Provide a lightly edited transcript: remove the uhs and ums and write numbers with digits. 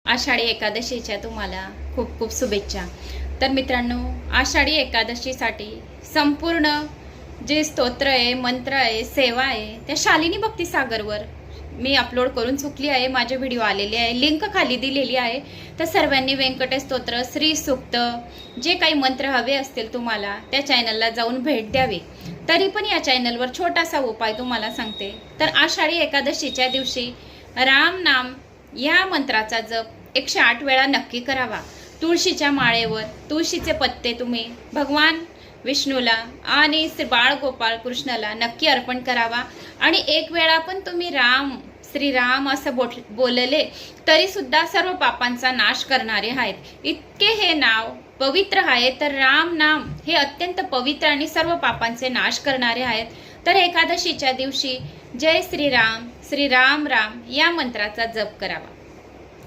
आषाढी एकादशीच्या तुम्हाला खूप खूप शुभेच्छा। तर मित्रांनो, आषाढी एकादशीसाठी संपूर्ण जे स्तोत्र आहे, मंत्र आहे, सेवा आहे, त्या शालिनी भक्ती सागरवर मी अपलोड करून चुकली आहे। माझे व्हिडिओ आलेले आहे, लिंक खाली दिलेली आहे। तर सर्वांनी व्यंकटेश स्तोत्र, श्री सूक्त, जे काही मंत्र हवे असतील तुम्हाला त्या चॅनलला जाऊन भेट द्यावी। तरी पण या चॅनलवर छोटासा उपाय तुम्हाला सांगते। तर आषाढी एकादशीच्या दिवशी राम नाम या मंत्राचा जप 108 वेळा नक्की करावा। तुळशीच्या माळेवर तुळशीचे पत्ते तुम्ही भगवान विष्णूला आणि श्री बाळ गोपाळ कृष्णाला नक्की अर्पण करावा। आणि एक वेळा पण तुम्ही राम श्रीराम असं बोलले तरी सुद्धा सर्व पापांचा नाश करणारे आहेत। इतके हे नाव पवित्र आहे। तर राम नाम हे अत्यंत पवित्र आणि सर्व पापांचे नाश करणारे आहेत। तर एकादशीच्या दिवशी जय श्रीराम श्रीराम राम या मंत्राचा जप करावा।